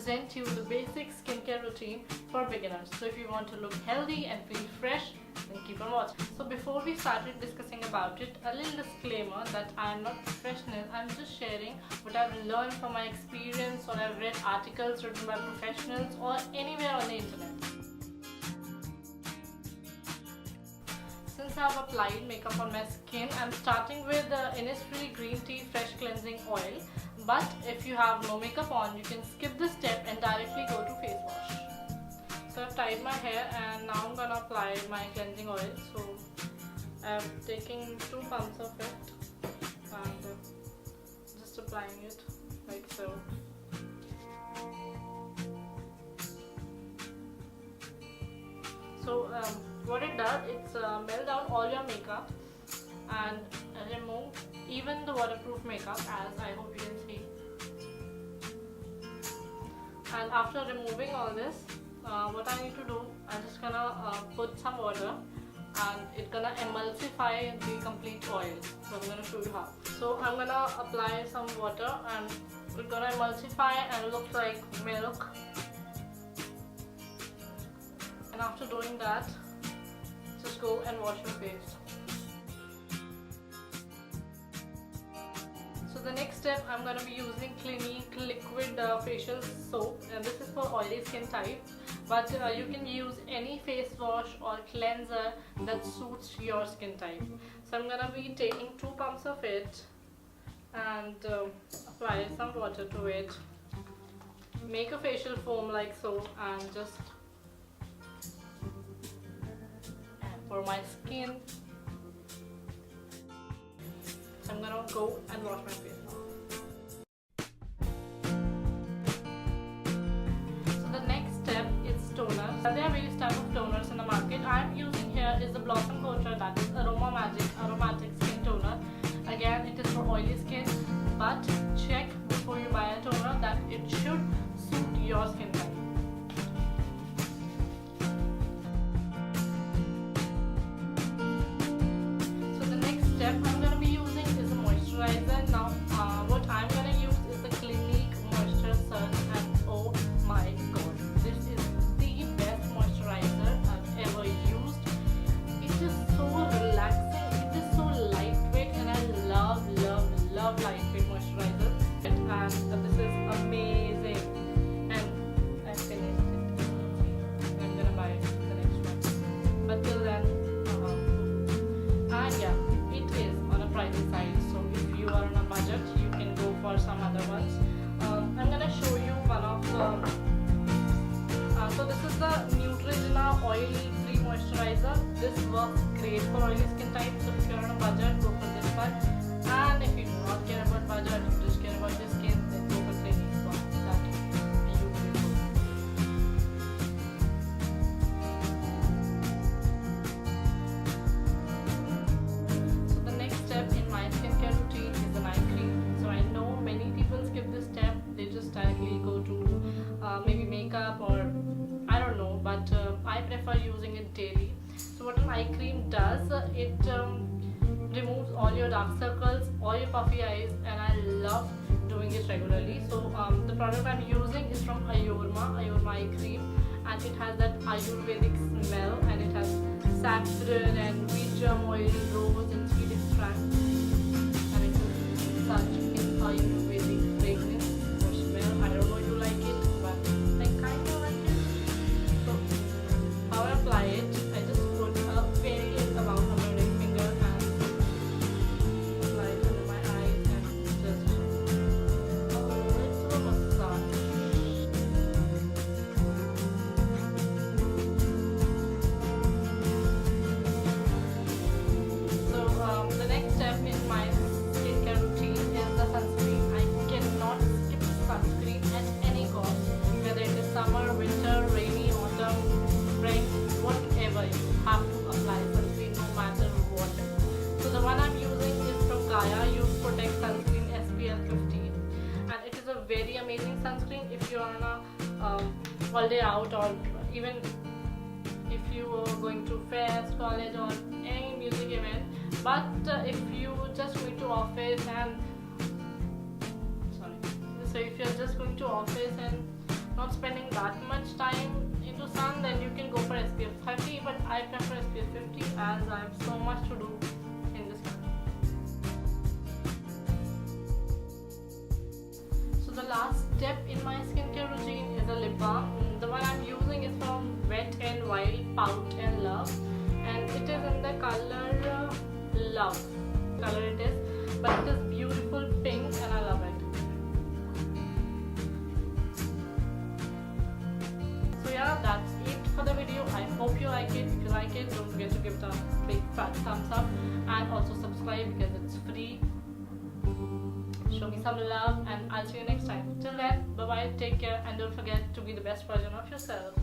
present you the basic skincare routine for beginners. So if you want to look healthy and feel fresh, then keep on watching. So before we started discussing about it, a little disclaimer that I am not professional. I'm just sharing what I've learned from my experience, or I've read articles written by professionals, or anywhere on the internet. Since I've applied makeup on my skin, I'm starting with the Innisfree Green Tea Fresh Cleansing Oil. But if you have no makeup on, you can skip this step and directly go to face wash. So I've tied my hair and now I'm gonna apply my cleansing oil. So I'm taking 2 pumps of it and just applying it like so. So what it does, it's melt down all your makeup and remove even the waterproof makeup, as I hope you can see. And after removing all this, what I need to do, I'm just gonna put some water and it's gonna emulsify the complete oil. So I'm gonna show you how. So I'm gonna apply some water and it's gonna emulsify and look like milk. And after doing that, just go and wash your face. So the next step, I'm going to be using Clinique Liquid facial soap, and this is for oily skin type, but you can use any face wash or cleanser that suits your skin type. So I'm going to be taking 2 pumps of it and apply some water to it. Make a facial foam like so, and just for my skin, I'm gonna go and wash my face now. So the next step is toner. There are various types of toners in the market. I am using here is the Blossom Culture, that is Aroma Magic aromatic skin toner. Again, it is for oily skin, but check before you buy a toner that it should suit your skin type. I'm going to be using is a moisturizer. Now what I'm going to use is the Clinique Moisture. And oh my god, this is the best moisturizer I've ever used. It is so relaxing, it is so lightweight, and I love lightweight moisturizer. And this is amazing, and I finished it. I'm going to buy the next one, but till then, and yeah, pricey side. So if you are on a budget, you can go for some other ones. I'm gonna show you one of so this is the Neutrogena Oil Free Moisturizer. This works great for oily skin type. So if you're on a budget, go for this one. And if you do not care about budget, you just care about your skin, then go for Clinique one. That you will go. In my skincare routine is an eye cream. So I know many people skip this step, they just directly go to maybe makeup or I don't know, but I prefer using it daily. So what an eye cream does, it removes all your dark circles, all your puffy eyes, and I love doing it regularly. So the product I'm using is from Ayorma Eye cream, and it has that Ayurvedic smell, and it has saffron and wheat germ oil, rose and sweet extract, and it is such an Ayurvedic fragrance or smell. I don't know if you like it, but I kind of like it. So how I apply it, I just put a very amount on my ring finger and apply it under my eyes and just a little massage. The next step in my skincare routine is the sunscreen. I cannot skip sunscreen at any cost, whether it is summer, winter, rainy, autumn, spring, whatever. You have to apply sunscreen no matter what. So the one I'm using is from Gaia Youth Protect Sunscreen SPF 15, and it is a very amazing sunscreen if you are on a holiday out, or even if you are going to fest, college, or any music event. But if you just going to office and so if you're just going to office and not spending that much time into sun, then you can go for SPF 30, but I prefer SPF 50 as I have so much to do in this month. So the last step in my skincare routine is a lip balm. The one I'm using is from Wet n Wild Pout and Love, and it is in the color Love color it is, but it is beautiful pink and I love it. So yeah, that's it for the video. I hope you like it. If you like it, don't forget to give it a big fat thumbs up and also subscribe because it's free. Show me some love and I'll see you next time. Till then, bye bye, take care, and don't forget to be the best version of yourself.